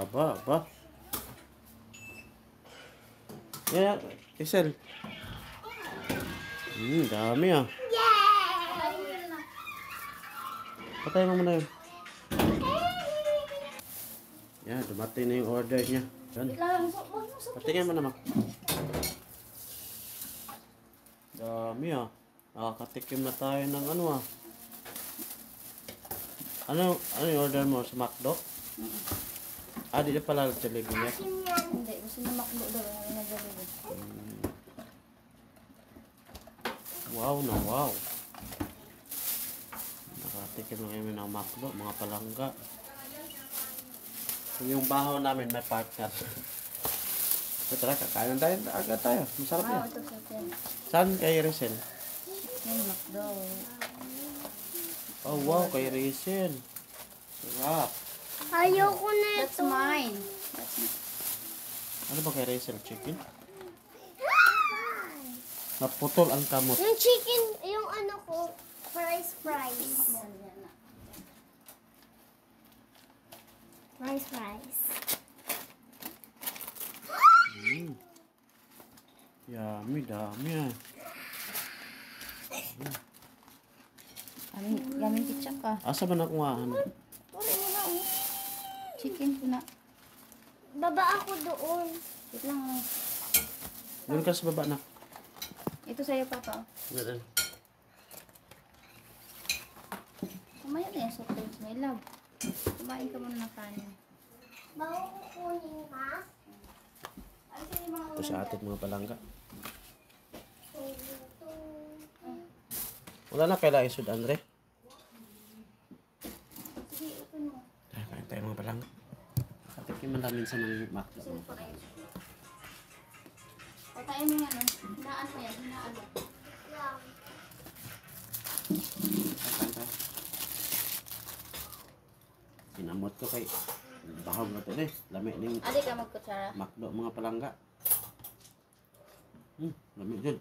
aba. Yeah, Isel. Dami ah. Patay mo muna yun. Yan, dumating na yung order niya. Yan. Patingin mo naman. Dami ah. Nakakatikim na tayo ng ano ah. Ano yung order mo? Sa McDo? Di na pala Jollibee niya. Hindi, gusto niya McDo daw. Wow na wow. Nakatikim na kami ng McDo, mga palangga. Yung baho namin may partner. So tara, kakain tayo. Agad tayo. Masarap yan. Saan kay Rizal? Yung McDo. Oh wow, kay Rizal. Sarap. Ayoko na ito. That's mine. Ano ba kay Rizal? Chicken? Naputol ang kamot. Yung chicken, yung ano ko, fries. Fries. Yummy, dami ah. Gaming ketchup ka. Asa ba na kuhaan? Chicken ko na. Baba ako doon. Wait lang. Doon ka sa baba na. Ito sa'yo, Papa. Doon. Kumain na yung soft drinks, my love. Kumain ka muna ng kanin. Bago kukunin ka. Ito sa ating mga palangga. Wala na kaila isod, Andre. Kain tayo mga palangga. Katikim man namin sa mga McDo. Patayin mo nga nun. Hinaan pa yan. Hinaan mo. Sinamot ko kay bahog na ito eh. Lami ng Adi ka magkutsara. McDo mga palangga. Lami dyan.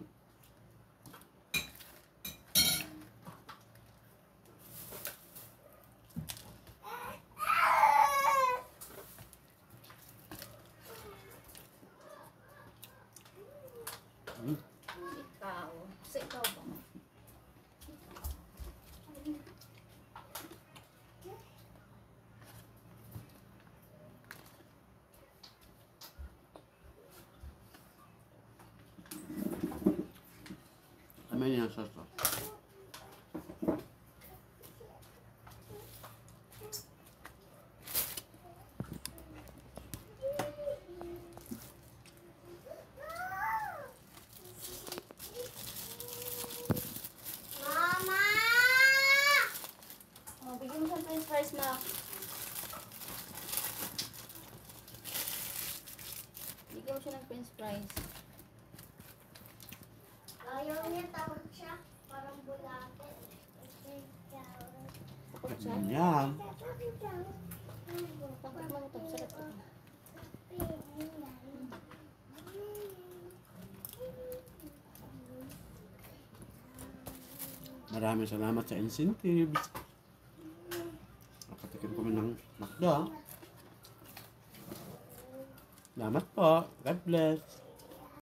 Ikaw. Sa ikaw ba? Lami niya sa sauce. Mama! Bigyan mo sa french fries na. Bigyan mo siya ng french fries. Ayaw niya, tawag siya. Parang bulate. Kapag siya. Yan. Pagkat mo ito. Sarap ito. Maraming salamat sa incentive. Nakatikim kami ng McDo. Salamat po. God bless.